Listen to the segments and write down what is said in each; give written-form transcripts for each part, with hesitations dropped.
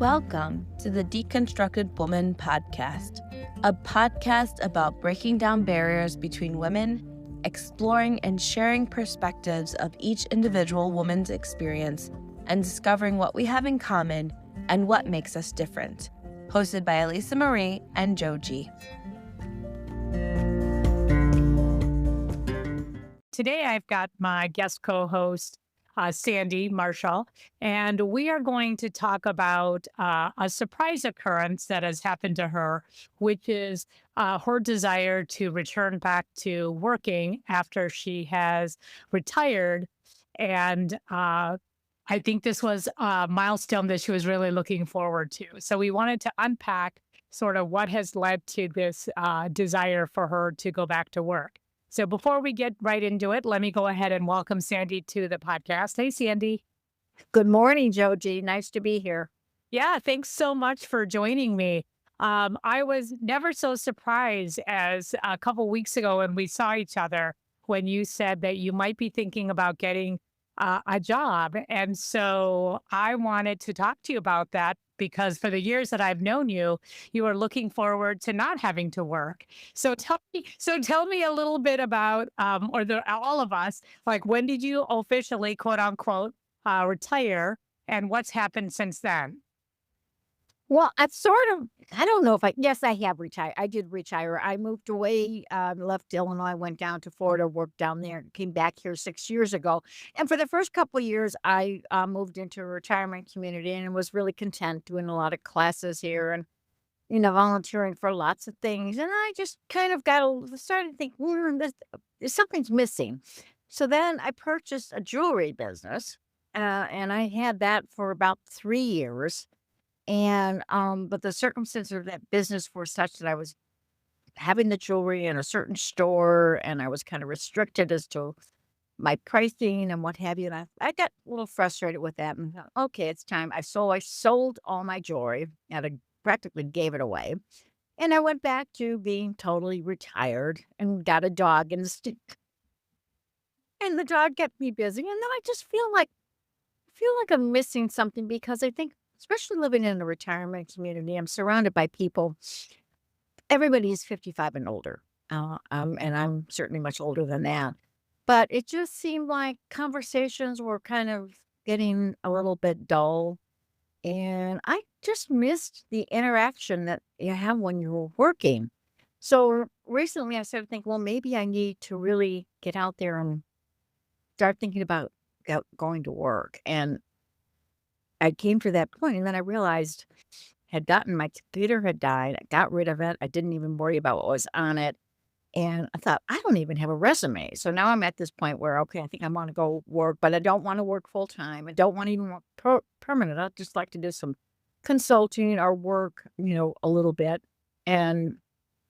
Welcome to the Deconstructed Woman podcast, a podcast about breaking down barriers between women, exploring and sharing perspectives of each individual woman's experience, and discovering what we have in common and what makes us different. Hosted by Elisa Marie and Joji. Today, I've got my guest co-host, Sandy Marshall, and we are going to talk about a surprise occurrence that has happened to her, which is her desire to return back to working after she has retired. And I think this was a milestone that she was really looking forward to. So we wanted to unpack sort of what has led to this desire for her to go back to work. So before we get right into it, let me go ahead and welcome Sandy to the podcast. Hey, Sandy. Good morning, Joji. Nice to be here. Yeah, thanks so much for joining me. I was never so surprised as a couple weeks ago when we saw each other when you said that you might be thinking about getting a job. And so I wanted to talk to you about that because for the years that I've known you, you are looking forward to not having to work. So tell me a little bit about, all of us, like when did you officially, quote unquote, retire, and what's happened since then? Well, I don't know if yes, I have retired. I did retire. I moved away, left Illinois, went down to Florida, worked down there, came back here 6 years ago. And for the first couple of years, I moved into a retirement community and was really content doing a lot of classes here and, volunteering for lots of things. And I just kind of started to think, something's missing. So then I purchased a jewelry business, and I had that for about 3 years. And, but the circumstances of that business were such that I was having the jewelry in a certain store and I was kind of restricted as to my pricing and what have you. And I got a little frustrated with that and thought, okay, it's time. I sold all my jewelry and I practically gave it away. And I went back to being totally retired and got a dog and the dog kept me busy. And then I just feel like I'm missing something because I think, especially living in a retirement community, I'm surrounded by people. Everybody is 55 and older, and I'm certainly much older than that. But it just seemed like conversations were kind of getting a little bit dull, and I just missed the interaction that you have when you're working. So recently, I started thinking, well, maybe I need to really get out there and start thinking about going to work. And I came to that point, and then I realized my computer had died. I got rid of it. I didn't even worry about what was on it. And I thought, I don't even have a resume. So now I'm at this point where, okay, I think I want to go work, but I don't want to work full time. I don't want to even work permanent. I'd just like to do some consulting or work, a little bit. And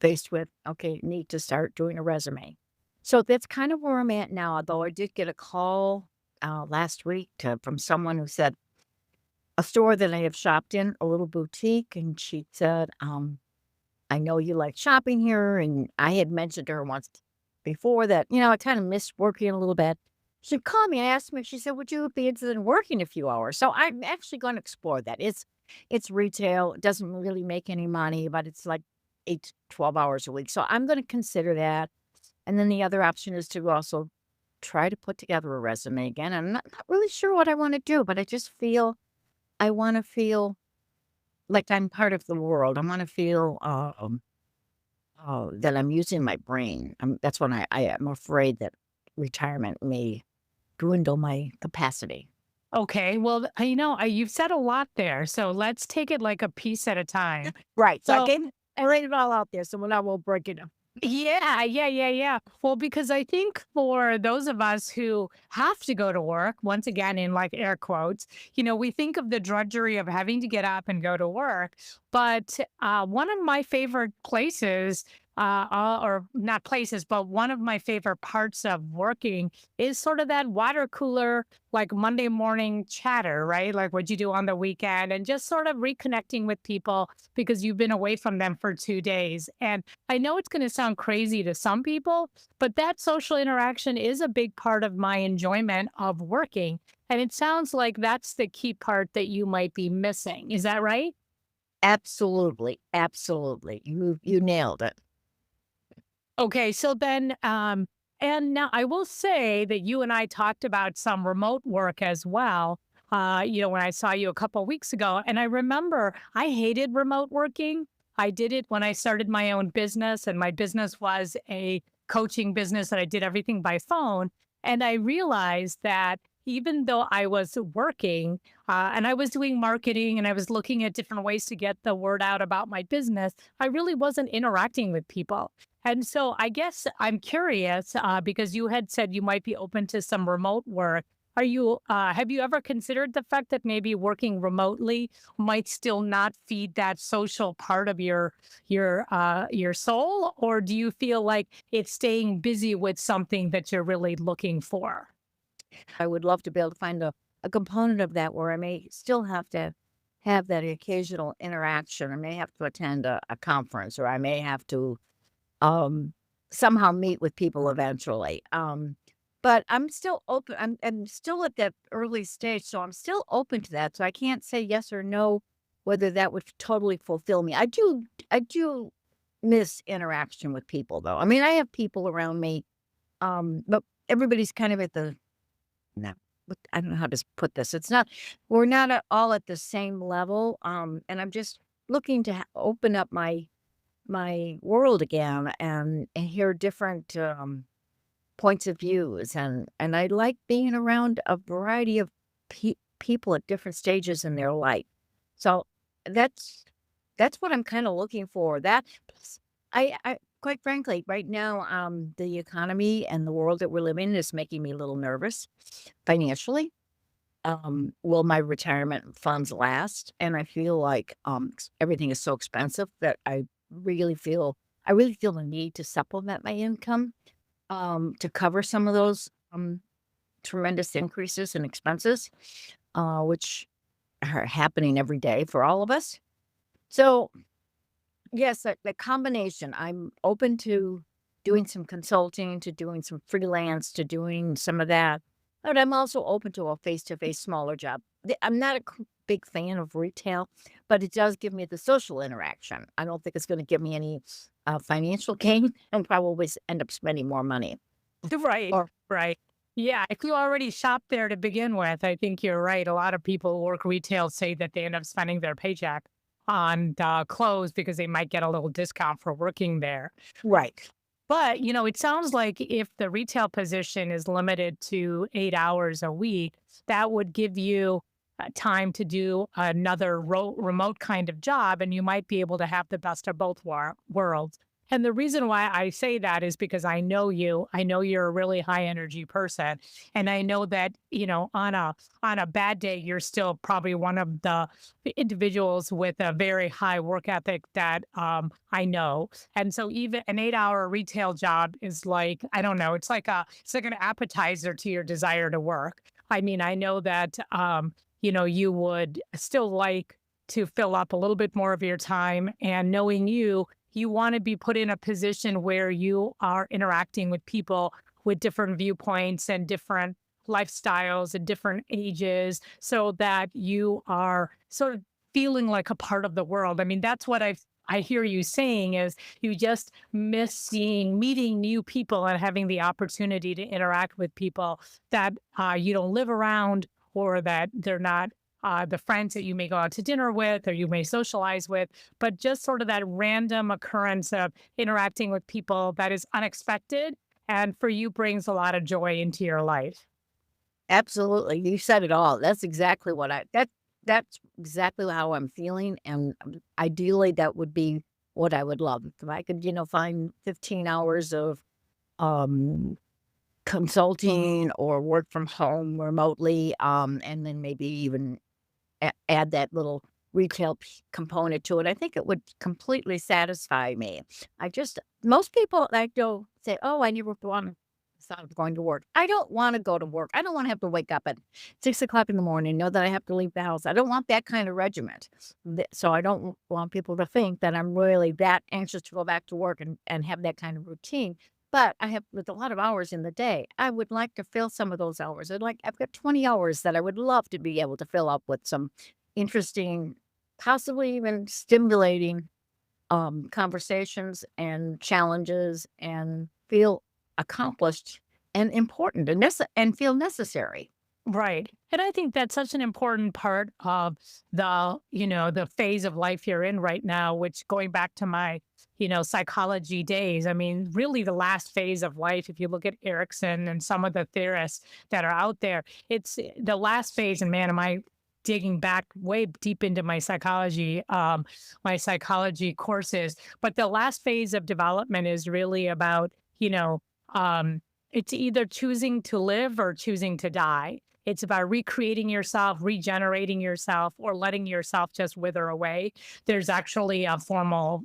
faced with, okay, need to start doing a resume. So that's kind of where I'm at now. Although I did get a call last week from someone who said, a store that I have shopped in, a little boutique, and she said, I know you like shopping here, and I had mentioned to her once before that, I kind of missed working a little bit. She called me and asked me, she said, would you be interested in working a few hours? So I'm actually going to explore that. It's retail. It doesn't really make any money, but it's like 8 to 12 hours a week. So I'm going to consider that. And then the other option is to also try to put together a resume again. I'm not really sure what I want to do, but I want to feel like I'm part of the world. I want to feel that I'm using my brain. That's when I am afraid that retirement may dwindle my capacity. Okay, well, you've said a lot there, so let's take it like a piece at a time. Right. So I laid it all out there, so now we'll break it up. Yeah. Well, because I think for those of us who have to go to work, once again, in like air quotes, we think of the drudgery of having to get up and go to work. But one of my favorite places or not places, but one of my favorite parts of working is sort of that water cooler, like Monday morning chatter, right? Like what you do on the weekend and just sort of reconnecting with people because you've been away from them for 2 days. And I know it's going to sound crazy to some people, but that social interaction is a big part of my enjoyment of working. And it sounds like that's the key part that you might be missing. Is that right? Absolutely, absolutely. You nailed it. Okay, so then, and now I will say that you and I talked about some remote work as well. When I saw you a couple weeks ago, and I remember I hated remote working. I did it when I started my own business, and my business was a coaching business, and I did everything by phone. And I realized that even though I was working and I was doing marketing and I was looking at different ways to get the word out about my business, I really wasn't interacting with people. And so I guess I'm curious because you had said you might be open to some remote work. Have you ever considered the fact that maybe working remotely might still not feed that social part of your soul? Or do you feel like it's staying busy with something that you're really looking for? I would love to be able to find a component of that where I may still have to have that occasional interaction. I may have to attend a conference, or I may have to um, somehow meet with people eventually. But I'm still open. I'm still at that early stage, so I'm still open to that. So I can't say yes or no whether that would totally fulfill me. I do miss interaction with people, though. I mean, I have people around me, but everybody's kind of at the no. I don't know how to put this. It's not. We're not all at the same level. And I'm just looking to open up my world again and hear different points of views, and I like being around a variety of people at different stages in their life. So that's that's what I'm kind of looking for. That plus, I quite frankly, right now, the economy and the world that we're living in is making me a little nervous financially. Will my retirement funds last? And I feel like everything is so expensive that I really feel the need to supplement my income to cover some of those tremendous increases in expenses, which are happening every day for all of us. So yes, the combination. I'm open to doing some consulting, to doing some freelance, to doing some of that. But I'm also open to a face-to-face smaller job. I'm not a big fan of retail, but it does give me the social interaction. I don't think it's going to give me any financial gain and probably end up spending more money. Right, Or right. Yeah, if you already shop there to begin with, I think you're right. A lot of people who work retail say that they end up spending their paycheck on clothes because they might get a little discount for working there. right. But, it sounds like if the retail position is limited to 8 hours a week, that would give you time to do another remote kind of job, and you might be able to have the best of both worlds. And the reason why I say that is because I know you. I know you're a really high energy person, and I know that on a bad day, you're still probably one of the individuals with a very high work ethic that I know. And so even an 8 hour retail job is like, I don't know, it's like an appetizer to your desire to work. I mean, I know that you would still like to fill up a little bit more of your time, and knowing you want to be put in a position where you are interacting with people with different viewpoints and different lifestyles and different ages so that you are sort of feeling like a part of the world. I mean, that's what I hear you saying is you just miss meeting new people and having the opportunity to interact with people that you don't live around, or that they're not the friends that you may go out to dinner with or you may socialize with, but just sort of that random occurrence of interacting with people that is unexpected and for you brings a lot of joy into your life. Absolutely. You said it all. That's exactly that's exactly how I'm feeling. And ideally that would be what I would love. If I could, find 15 hours of um consulting or work from home remotely, and then maybe even add that little retail component to it. I think it would completely satisfy me. Most people like to say, "Oh, I never want to stop going to work." I don't want to go to work. I don't want to have to wake up at 6 o'clock in the morning, know that I have to leave the house. I don't want that kind of regiment. So I don't want people to think that I'm really that anxious to go back to work and have that kind of routine. but I have with a lot of hours in the day. I would like to fill some of those hours. I've got 20 hours that I would love to be able to fill up with some interesting, possibly even stimulating conversations and challenges and feel accomplished and important and feel necessary. Right. And I think that's such an important part of the phase of life you're in right now, which going back to my, psychology days, I mean, really the last phase of life, if you look at Erickson and some of the theorists that are out there, it's the last phase. And man, am I digging back way deep into my psychology courses. But the last phase of development is really about, it's either choosing to live or choosing to die. It's about recreating yourself, regenerating yourself, or letting yourself just wither away. There's actually a formal,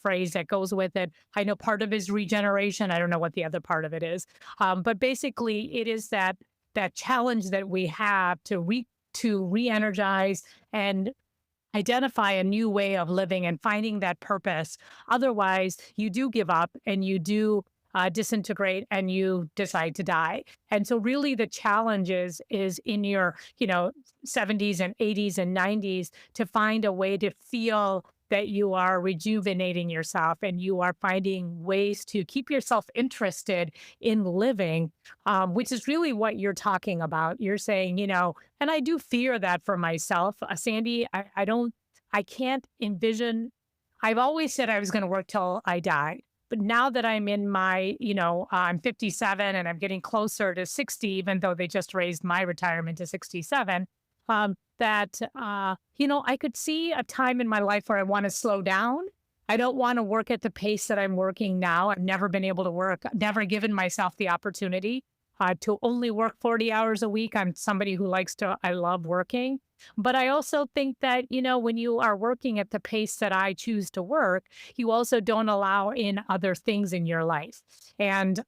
phrase that goes with it. I know part of it is regeneration. I don't know what the other part of it is. But basically, it is that challenge that we have to re-energize and identify a new way of living and finding that purpose. Otherwise, you do give up and you do disintegrate and you decide to die. And so really the challenge is in your, 70s and 80s and 90s to find a way to feel that you are rejuvenating yourself and you are finding ways to keep yourself interested in living, which is really what you're talking about. You're saying, and I do fear that for myself, Sandy, I can't envision. I've always said I was going to work till I die. But now that I'm in my, I'm 57 and I'm getting closer to 60, even though they just raised my retirement to 67, I could see a time in my life where I want to slow down. I don't want to work at the pace that I'm working now. I've never been able to work, never given myself the opportunity to only work 40 hours a week. I'm somebody who I love working. But I also think that, when you are working at the pace that I choose to work, you also don't allow in other things in your life. And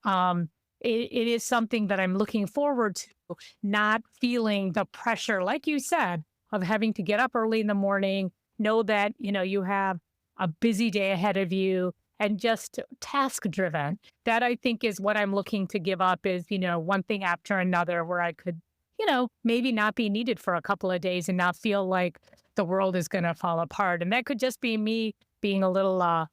it is something that I'm looking forward to, not feeling the pressure, like you said, of having to get up early in the morning, know that, you have a busy day ahead of you and just task driven. That I think is what I'm looking to give up is, one thing after another where I could, maybe not be needed for a couple of days and not feel like the world is going to fall apart. And that could just be me being a little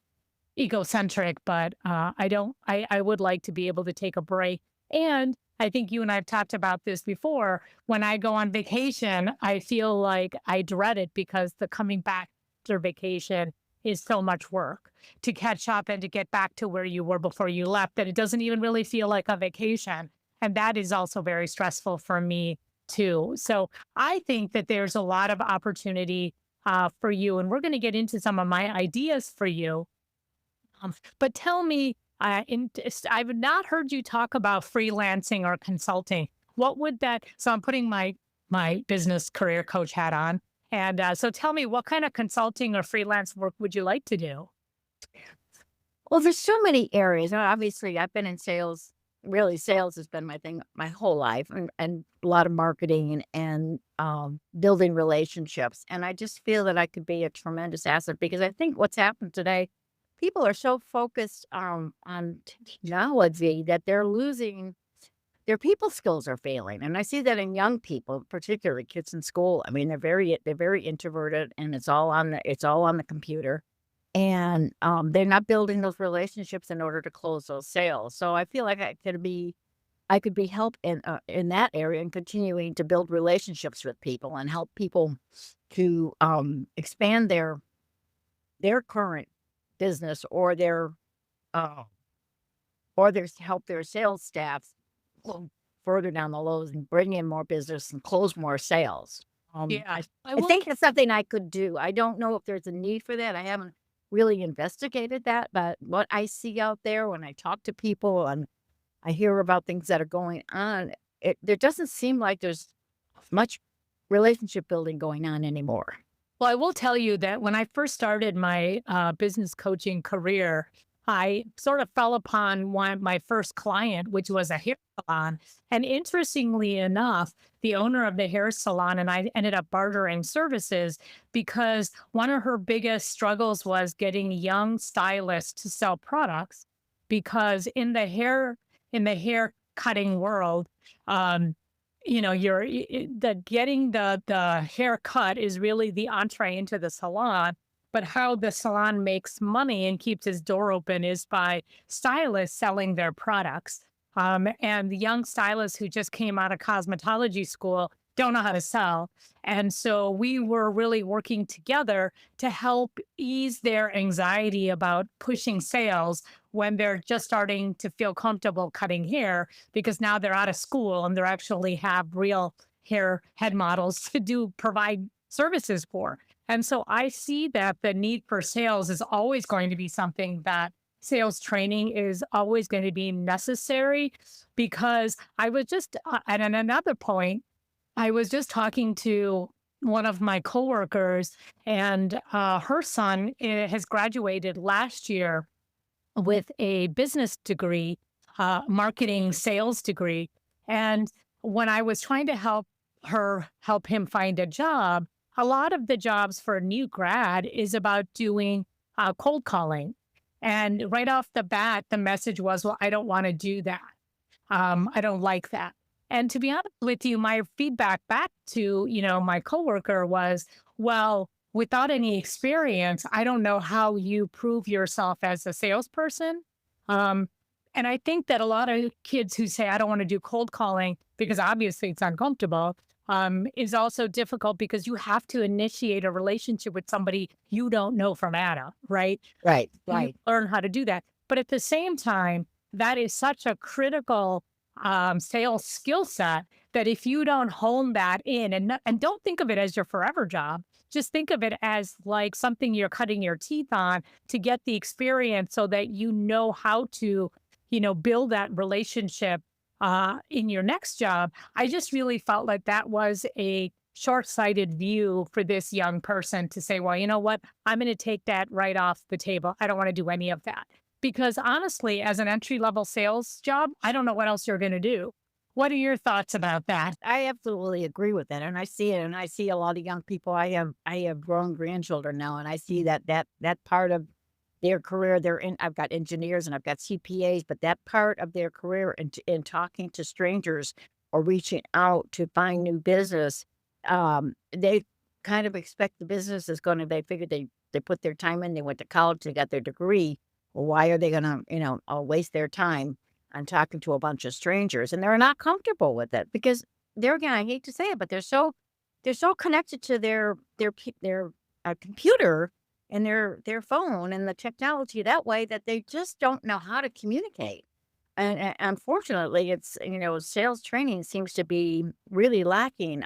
egocentric, but I would like to be able to take a break. And I think you and I've talked about this before. When I go on vacation, I feel like I dread it because the coming back after vacation is so much work to catch up and to get back to where you were before you left, that it doesn't even really feel like a vacation. And that is also very stressful for me too. So I think that there's a lot of opportunity for you. And we're going to get into some of my ideas for you. But tell me, I've not heard you talk about freelancing or consulting. What would that, so I'm putting my business career coach hat on. And so tell me, what kind of consulting or freelance work would you like to do? Well, there's so many areas. Obviously, I've been in sales. Really, sales has been my thing my whole life, and a lot of marketing and building relationships. And I just feel that I could be a tremendous asset because I think what's happened today, people are so focused on technology that they're losing their people skills are failing. And I see that in young people, particularly kids in school. I mean, they're very introverted, and it's all on the computer. And they're not building those relationships in order to close those sales. So I feel like I could be help in that area and continuing to build relationships with people and help people to expand their current business or uh, help their sales staff go further down the road and bring in more business and close more sales. Yeah, I I will. think it's something I could do. I don't know if there's a need for that. I haven't really investigated that, but what I see out there when I talk to people and I hear about things that are going on, there doesn't seem like there's much relationship building going on anymore. Well, I will tell you that when I first started my business coaching career, I sort of fell upon my first client, which was a hair salon. And interestingly enough, the owner of the hair salon and I ended up bartering services because one of her biggest struggles was getting young stylists to sell products. because in the hair cutting world, um, the getting the haircut is really the entree into the salon. But how the salon makes money and keeps its door open is by stylists selling their products. And the young stylists who just came out of cosmetology school don't know how to sell. And so we were really working together to help ease their anxiety about pushing sales when they're just starting to feel comfortable cutting hair, because now they're out of school and they actually have real hair head models to provide services for. And so I see that the need for sales is always going to be something that sales training is always going to be necessary, because I was just at another point, I was just talking to one of my coworkers, and her son has graduated last year with a business degree, marketing sales degree. And when I was trying to help him find a job, a lot of the jobs for a new grad is about doing cold calling. And right off the bat, the message was, well, I don't want to do that. I don't like that. And to be honest with you, my feedback back to, my coworker was, well, without any experience, I don't know how you prove yourself as a salesperson. And I think that a lot of kids who say, I don't want to do cold calling because obviously it's uncomfortable, is also difficult because you have to initiate a relationship with somebody you don't know from Adam, right? Right, You right. learn how to do that. But at the same time, that is such a critical sales skill set that if you don't hone that in and don't think of it as your forever job, just think of it as like something you're cutting your teeth on to get the experience so that you know how to, build that relationship in your next job. I just really felt like that was a short-sighted view for this young person to say, well, you know what? I'm going to take that right off the table. I don't want to do any of that. Because honestly, as an entry-level sales job, I don't know what else you're going to do. What are your thoughts about that? I absolutely agree with that, and I see it, and I see a lot of young people. I have grown grandchildren now, and I see that part of their career. They're in. I've got engineers and I've got CPAs, but that part of their career in talking to strangers or reaching out to find new business, they kind of expect the business is going to. They figure they put their time in. They went to college. They got their degree. Well, why are they going to waste their time on talking to a bunch of strangers? And they're not comfortable with it because they're, again, I hate to say it, but they're so connected to their computer and their phone and the technology that way that they just don't know how to communicate. And unfortunately, it's sales training seems to be really lacking.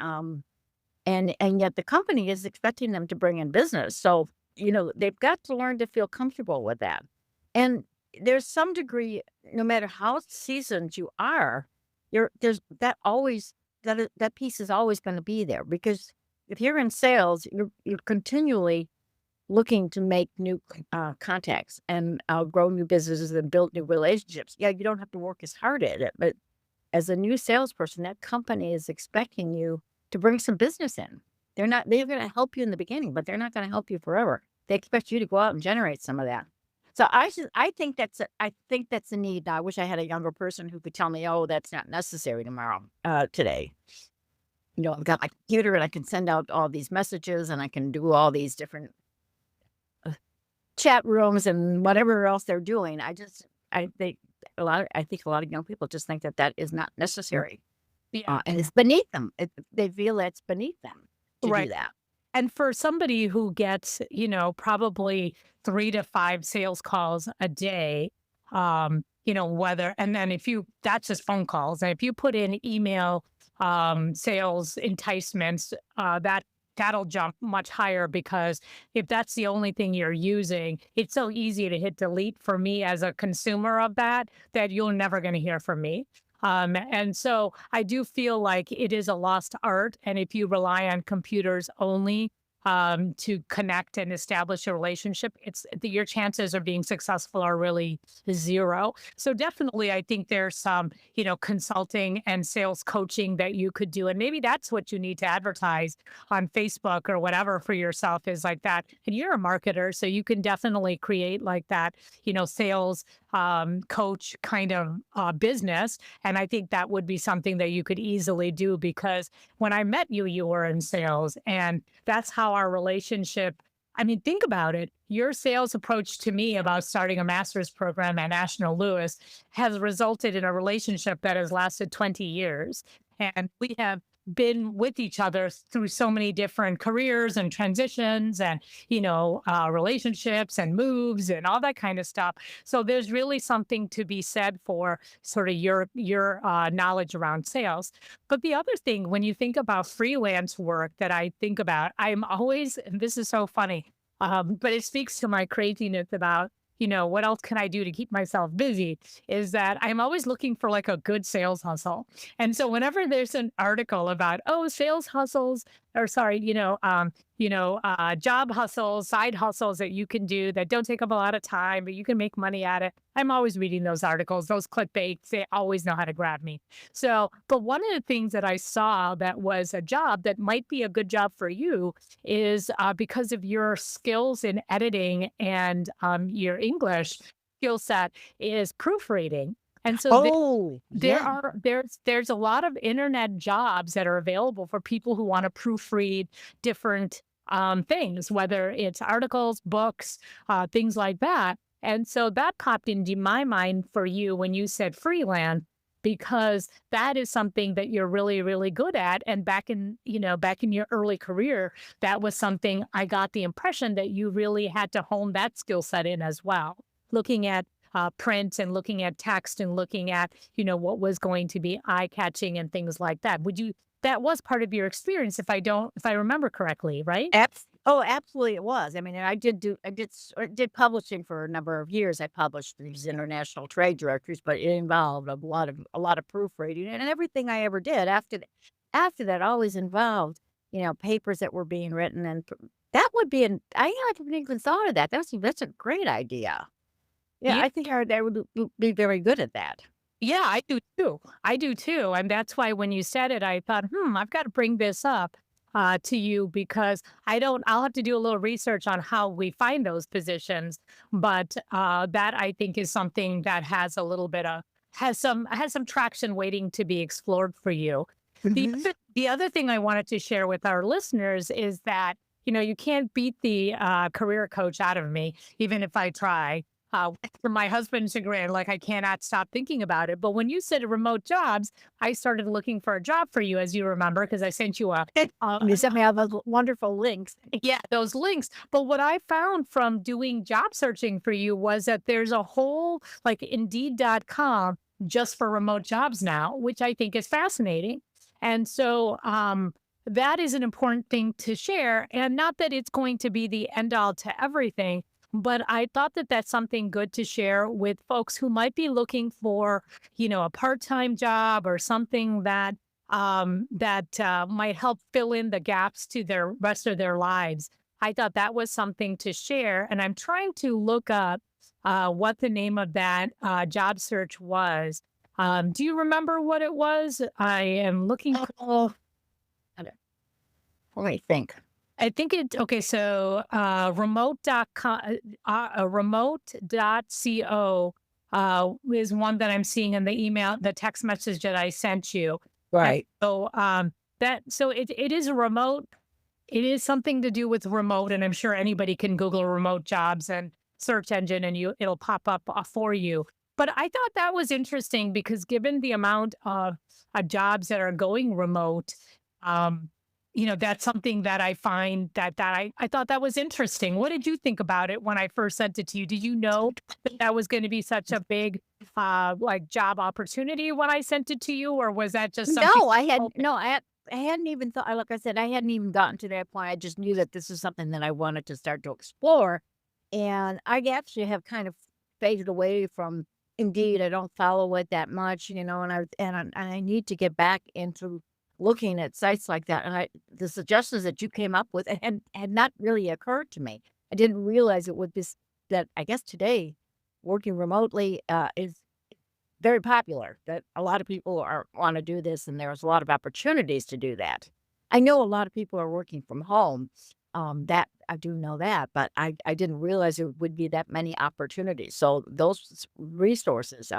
And yet the company is expecting them to bring in business. So they've got to learn to feel comfortable with that. And there's some degree, no matter how seasoned you are, there's that always that piece is always going to be there, because if you're in sales, you're continually looking to make new contacts and grow new businesses and build new relationships. Yeah, you don't have to work as hard at it, but as a new salesperson, that company is expecting you to bring some business in. They're going to help you in the beginning, but they're not going to help you forever. They expect you to go out and generate some of that. So I think that's a need. I wish I had a younger person who could tell me, oh, that's not necessary today. I've got my computer and I can send out all these messages and I can do all these different chat rooms and whatever else they're doing. I think a lot of young people just think that is not necessary, Yeah. and it's beneath them. They feel it's beneath them to do Right. that. And for somebody who gets, probably 3 to 5 sales calls a day, and then that's just phone calls. And if you put in email sales enticements, that'll jump much higher, because if that's the only thing you're using, it's so easy to hit delete for me as a consumer of that you're never going to hear from me. And so I do feel like it is a lost art. And if you rely on computers only to connect and establish a relationship, your chances of being successful are really zero. So definitely, I think there's some, consulting and sales coaching that you could do. And maybe that's what you need to advertise on Facebook or whatever for yourself is like that. And you're a marketer, so you can definitely create like that, sales coach kind of business. And I think that would be something that you could easily do because when I met you, you were in sales. And that's how our relationship, I mean, think about it. Your sales approach to me about starting a master's program at National Louis has resulted in a relationship that has lasted 20 years. And we have been with each other through so many different careers and transitions and, relationships and moves and all that kind of stuff. So there's really something to be said for sort of your knowledge around sales. But the other thing, when you think about freelance work that I think about, I'm always, and this is so funny, but it speaks to my craziness about, what else can I do to keep myself busy is that I'm always looking for like a good sales hustle. And so whenever there's an article about, oh, sales hustles, or sorry, job hustles, side hustles that you can do that don't take up a lot of time, but you can make money at it. I'm always reading those articles, those clickbaits, they always know how to grab me. So, but one of the things that I saw that was a job that might be a good job for you is because of your skills in editing and your English skill set is proofreading. And so Oh, yeah. there's a lot of internet jobs that are available for people who want to proofread different things, whether it's articles, books, things like that. And so that popped into my mind for you when you said freelance, because that is something that you're really, really good at. And back in your early career, that was something I got the impression that you really had to hone that skill set in as well. Looking at print and looking at text and looking at, what was going to be eye catching and things like that. That was part of your experience, if I remember correctly, right? Absolutely it was. I mean, I did publishing for a number of years. I published these international trade directories, but it involved a lot of proofreading and everything I ever did after that always involved, papers that were being written and that would be I haven't even thought of that. That's a great idea. Yeah, Yeah. I think I would be very good at that. Yeah, I do too. I do too. And that's why when you said it, I thought, I've got to bring this up to you because I'll have to do a little research on how we find those positions. But that I think is something that has a little bit of, has some traction waiting to be explored for you. Mhm. The other thing I wanted to share with our listeners is that, you can't beat the career coach out of me, even if I try. For my husband's chagrin, like I cannot stop thinking about it. But when you said remote jobs, I started looking for a job for you, as you remember, because I sent you You sent me all those wonderful links. yeah, those links. But what I found from doing job searching for you was that there's a whole like Indeed.com just for remote jobs now, which I think is fascinating. And so that is an important thing to share. And not that it's going to be the end all to everything, but I thought that that's something good to share with folks who might be looking for, a part-time job or something that might help fill in the gaps to their rest of their lives. I thought that was something to share, and I'm trying to look up what the name of that job search was. Do you remember what it was? I am looking. Oh, let me think. I think okay. So remote.com, remote.co is one that I'm seeing in the email, the text message that I sent you. And Right. so it is a remote. It is something to do with remote, and I'm sure anybody can Google remote jobs and search engine, and it'll pop up for you. But I thought that was interesting because given the amount of jobs that are going remote, um, that's something that I find I thought that was interesting. What did you think about it when I first sent it to you? Did you know that was going to be such a big like job opportunity when I sent it to you, or was that just something? No, I hadn't even thought. Like I said, I hadn't even gotten to that point. I just knew that this is something that I wanted to start to explore, and I actually have kind of faded away from Indeed. I don't follow it that much, and I need to get back into looking at sites like that, and the suggestions that you came up with had not really occurred to me. I didn't realize it would be that I guess today working remotely is very popular. That a lot of people are want to do this, and there's a lot of opportunities to do that. I know a lot of people are working from home. That I do know that, but I didn't realize there would be that many opportunities. So those resources,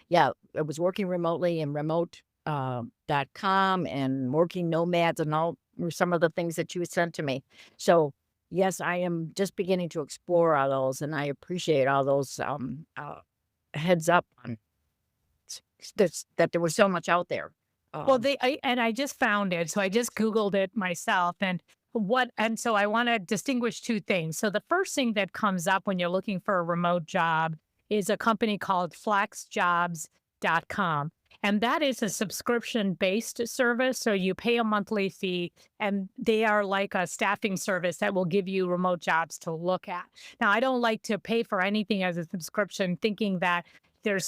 yeah, I was working remotely and remote.com and working nomads and all were some of the things that you sent to me. So yes, I am just beginning to explore all those, and I appreciate all those heads up on that there was so much out there. Well, Um, I just found it. So I just Googled it myself. And so I want to distinguish two things. So the first thing that comes up when you're looking for a remote job is a company called flexjobs.com. And that is a subscription based service. So you pay a monthly fee, and they are like a staffing service that will give you remote jobs to look at. Now, I don't like to pay for anything as a subscription, thinking that there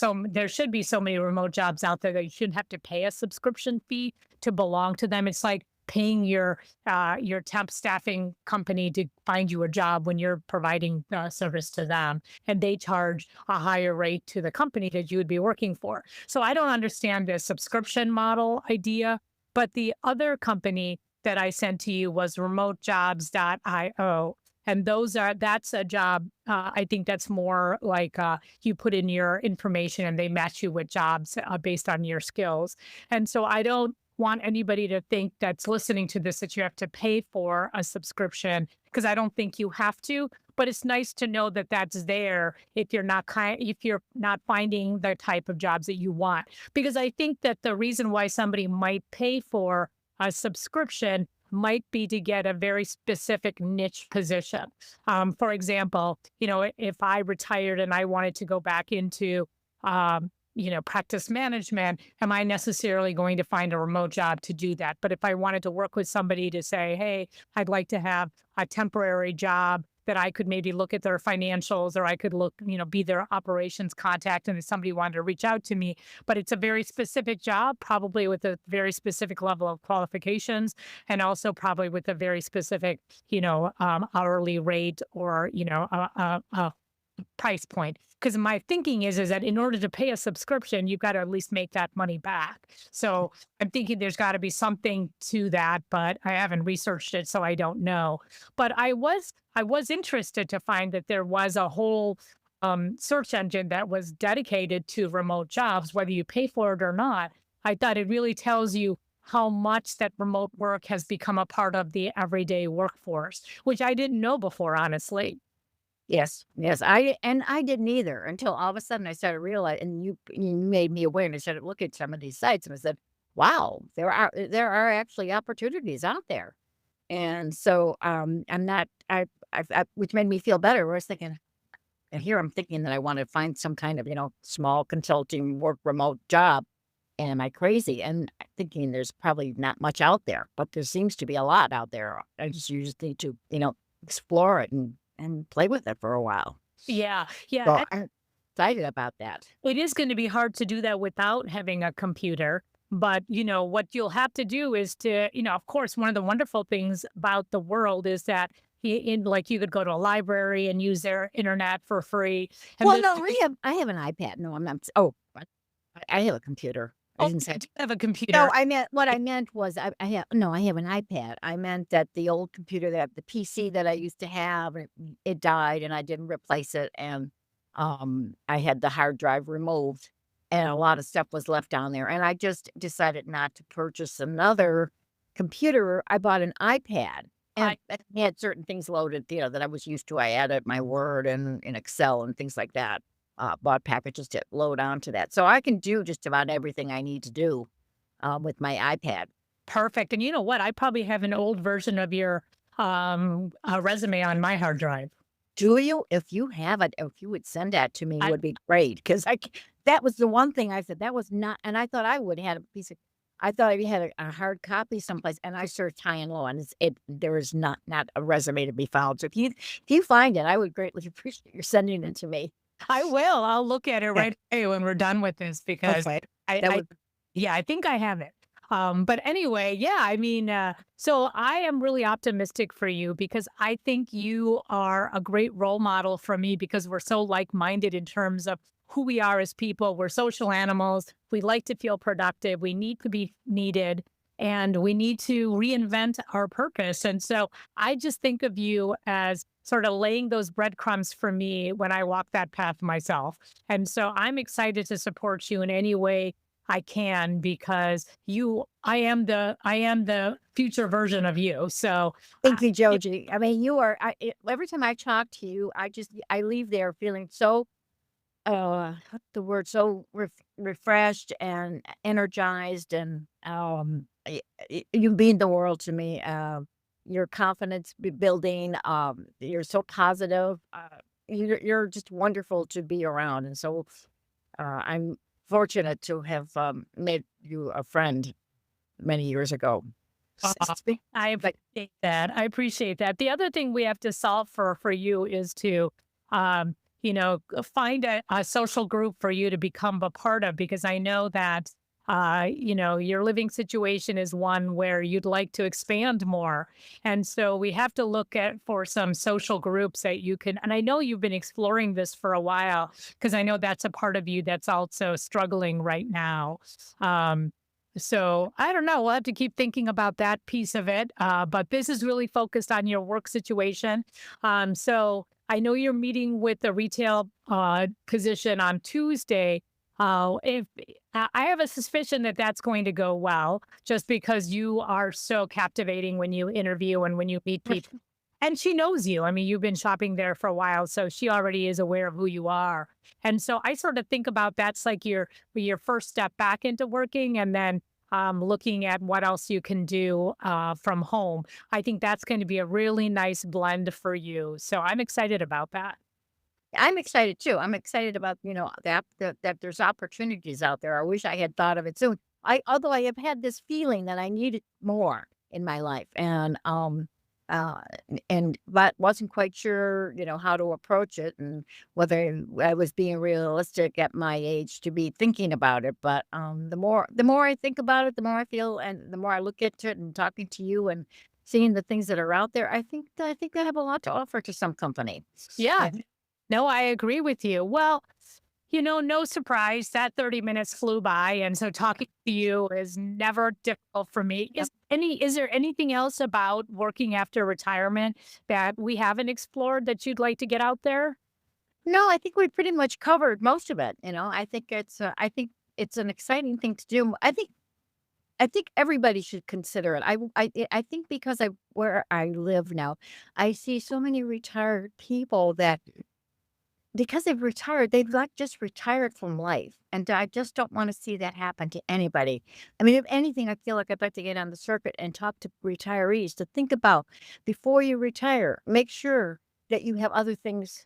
should be so many remote jobs out there that you shouldn't have to pay a subscription fee to belong to them. It's like paying your temp staffing company to find you a job when you're providing service to them, and they charge a higher rate to the company that you would be working for. So I don't understand the subscription model idea. But the other company that I sent to you was remotejobs.io. And that's a job. I think that's more like you put in your information and they match you with jobs based on your skills. And so I don't want anybody to think that's listening to this that you have to pay for a subscription, because I don't think you have to. But it's nice to know that that's there if you're not finding the type of jobs that you want. Because I think that the reason why somebody might pay for a subscription might be to get a very specific niche position. For example, if I retired and I wanted to go back into, practice management, am I necessarily going to find a remote job to do that? But if I wanted to work with somebody to say, hey, I'd like to have a temporary job that I could maybe look at their financials, or I could be their operations contact, and if somebody wanted to reach out to me, but it's a very specific job, probably with a very specific level of qualifications, and also probably with a very specific, hourly rate, or, a price point. Because my thinking is that in order to pay a subscription, you've got to at least make that money back. So I'm thinking there's got to be something to that, but I haven't researched it, so I don't know. But I was interested to find that there was a whole search engine that was dedicated to remote jobs, whether you pay for it or not. I thought it really tells you how much that remote work has become a part of the everyday workforce, which I didn't know before, honestly. yes, yes. I didn't either until all of a sudden I started realizing, and you made me aware, and I started looking at some of these sites, and I said, "Wow, there are actually opportunities out there." And so I'm not which made me feel better. Where I was thinking, and here I'm thinking that I want to find some kind of small consulting work remote job. And am I crazy? And I'm thinking there's probably not much out there, but there seems to be a lot out there. You just need to explore it and play with it for a while. Yeah, So yeah. I'm excited about that. It is going to be hard to do that without having a computer. But, what you'll have to do is to, of course, one of the wonderful things about the world is that like you could go to a library and use their internet for free. And Well, then, no, I have an iPad. No, I'm not. Oh, what? I have a computer. I oh, didn't you say. do have a No, computer. what I meant was I have no, I have an iPad. I meant that the old computer, the PC that I used to have, it died and I didn't replace it, and I had the hard drive removed, and a lot of stuff was left down there, and I just decided not to purchase another computer. I bought an iPad, and I it had certain things loaded, that I was used to. I added my Word and in Excel and things like that. Bought packages to load onto that, so I can do just about everything I need to do with my iPad. Perfect. And you know what? I probably have an old version of your resume on my hard drive. Do you? If you have it, if you would send that to me, I would be great. Because that was the one thing I said that was not, and I thought I would have had a piece of, I thought I had a hard copy someplace, and I searched high and low, and there is not a resume to be found. So if you find it, I would greatly appreciate your sending it to me. I will. I'll look at it Yeah. right away when we're done with this, because Okay, I, that I would. yeah, I think I have it. But anyway, yeah, I mean, so I am really optimistic for you because I think you are a great role model for me because we're so like-minded in terms of who we are as people. We're social animals. We like to feel productive. We need to be needed and we need to reinvent our purpose. And so I just think of you as sort of laying those breadcrumbs for me when I walk that path myself. And so I'm excited to support you in any way I can because I am the future version of you. So Thank you, it- Joji. I mean, you are. Every time I talk to you, I leave there feeling so what's the word? So refreshed and energized, and you mean the world to me. Your confidence building. You're so positive. You're just wonderful to be around, and so I'm fortunate to have made you a friend many years ago. uh, I But appreciate that. I appreciate that. The other thing we have to solve for you is to, um, find a social group for you to become a part of because I know that, your living situation is one where you'd like to expand more. And so we have to look at for some social groups that you can, and I know you've been exploring this for a while because I know that's a part of you that's also struggling right now. Um, so I don't know. We'll have to keep thinking about that piece of it. But this is really focused on your work situation. So I know you're meeting with the retail position on Tuesday. If I have a suspicion that that's going to go well, just because you are so captivating when you interview and when you meet people. And she knows you. I mean, you've been shopping there for a while, so she already is aware of who you are. And so I sort of think about that's like your first step back into working, and then looking at what else you can do from home. I think that's going to be a really nice blend for you. So I'm excited about that. I'm excited too. I'm excited about, that there's opportunities out there. I wish I had thought of it soon. Although I have had this feeling that I needed more in my life, uh but wasn't quite sure, how to approach it, and whether I was being realistic at my age to be thinking about it. But the more I think about it, the more I feel, and the more I look into it, and talking to you and seeing the things that are out there, I think I have a lot to offer to some company. Yeah. No, I agree with you. Well, no surprise that 30 minutes flew by. And so talking to you is never difficult for me. Is there anything else about working after retirement that we haven't explored that you'd like to get out there? No, I think we pretty much covered most of it. I think it's an exciting thing to do. I think everybody should consider it. I think because I where I live now, I see so many retired people that because they've retired, they've like just retired from life. And I just don't want to see that happen to anybody. I mean, if anything, I feel like I'd like to get on the circuit and talk to retirees to think about before you retire, make sure that you have other things,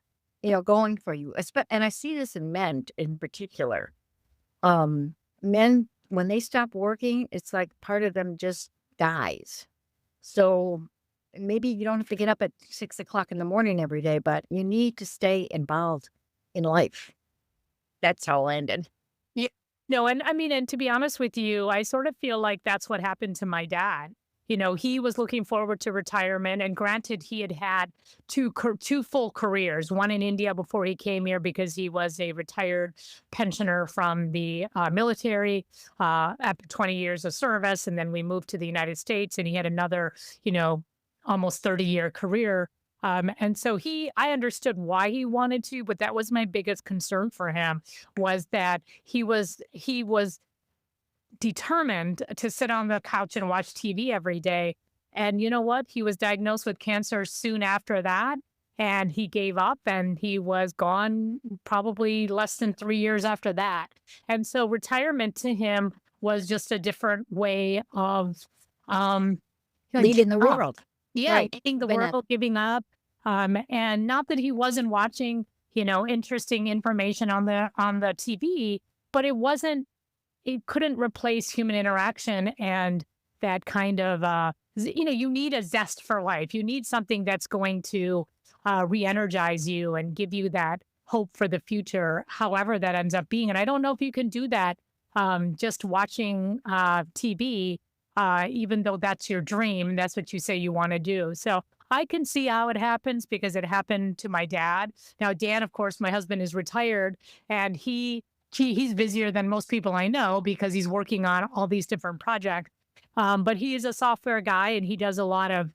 going for you. And I see this in men in particular. Men, when they stop working, it's like part of them just dies. So maybe you don't have to get up at 6 o'clock in the morning every day, but you need to stay involved in life. That's how I'll end it. Yeah. No, and I mean, and to be honest with you, I sort of feel like that's what happened to my dad. He was looking forward to retirement, and granted, he had had two full careers, one in India before he came here because he was a retired pensioner from the military after 20 years of service, and then we moved to the United States, and he had another, almost 30-year career. And so I understood why he wanted to, but that was my biggest concern for him was that he was determined to sit on the couch and watch TV every day. And you know what? He was diagnosed with cancer soon after that. And he gave up and he was gone probably less than 3 years after that. And so retirement to him was just a different way of um, Leading the giving up. world. Yeah, Right. leading the Been a world, giving up. And not that he wasn't watching, interesting information on the TV, but it couldn't replace human interaction and that kind of you need a zest for life. You need something that's going to re-energize you and give you that hope for the future, however that ends up being. And I don't know if you can do that just watching TV, even though that's your dream, that's what you say you want to do. So I can see how it happens because it happened to my dad. Now, Dan, of course, my husband is retired, and he's busier than most people I know because he's working on all these different projects. But he is a software guy, and he does a lot of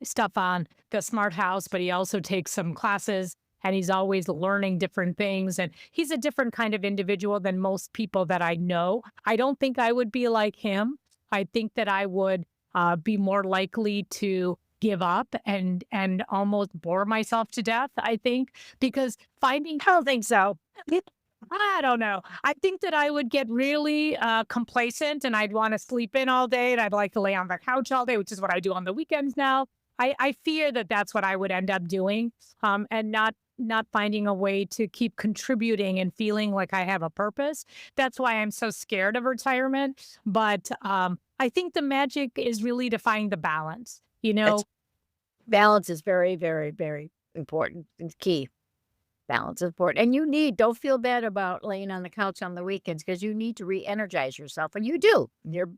stuff on the smart house, but he also takes some classes, and he's always learning different things. And he's a different kind of individual than most people that I know. I don't think I would be like him. I think that I would be more likely to give up and almost bore myself to death, I think, because finding, I don't think so. I don't know. I think that I would get really complacent, and I'd want to sleep in all day, and I'd like to lay on the couch all day, which is what I do on the weekends now. I fear that that's what I would end up doing, and not finding a way to keep contributing and feeling like I have a purpose. That's why I'm so scared of retirement. But I think the magic is really to find the balance. Balance is very, very, very important. It's key. Balance is important. And don't feel bad about laying on the couch on the weekends because you need to re-energize yourself. And you do.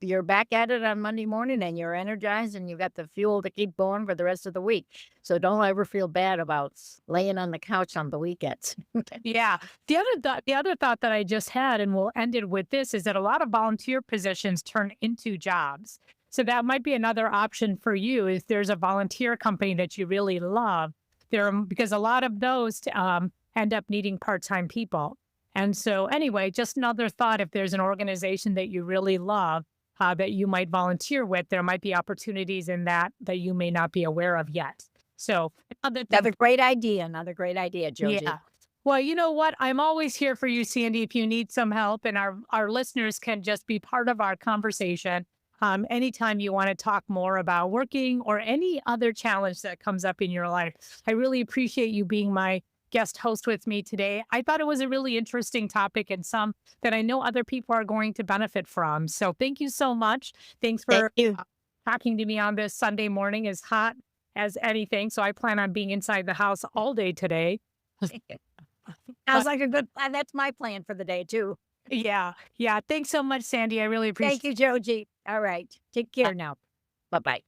You're back at it on Monday morning and you're energized and you got the fuel to keep going for the rest of the week. So don't ever feel bad about laying on the couch on the weekends. Yeah. The other thought that I just had, and we'll end it with this, is that a lot of volunteer positions turn into jobs. So that might be another option for you if there's a volunteer company that you really love. Because a lot of those end up needing part-time people. And so anyway, just another thought, if there's an organization that you really love that you might volunteer with, there might be opportunities in that you may not be aware of yet. So another great idea, Josie. Yeah. Well, you know what? I'm always here for you, Sandy, if you need some help, and our listeners can just be part of our conversation. Anytime you want to talk more about working or any other challenge that comes up in your life. I really appreciate you being my guest host with me today. I thought it was a really interesting topic and some that I know other people are going to benefit from. So thank you so much. Thanks for talking to me on this Sunday morning, as hot as anything. So I plan on being inside the house all day today. Sounds like a good plan. That's my plan for the day too. Yeah. Thanks so much, Sandy. I really appreciate it. Thank you, Joji. All right. Take care now. Bye-bye.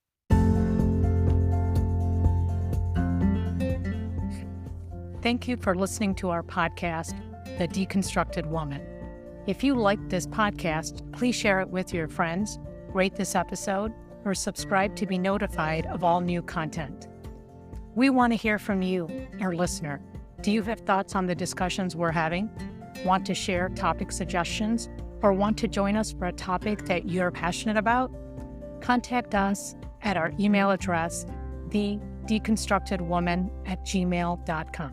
Thank you for listening to our podcast, The Deconstructed Woman. If you liked this podcast, please share it with your friends, rate this episode, or subscribe to be notified of all new content. We want to hear from you, our listener. Do you have thoughts on the discussions we're having? Want to share topic suggestions? Or want to join us for a topic that you're passionate about? Contact us at our email address, thedeconstructedwoman@gmail.com.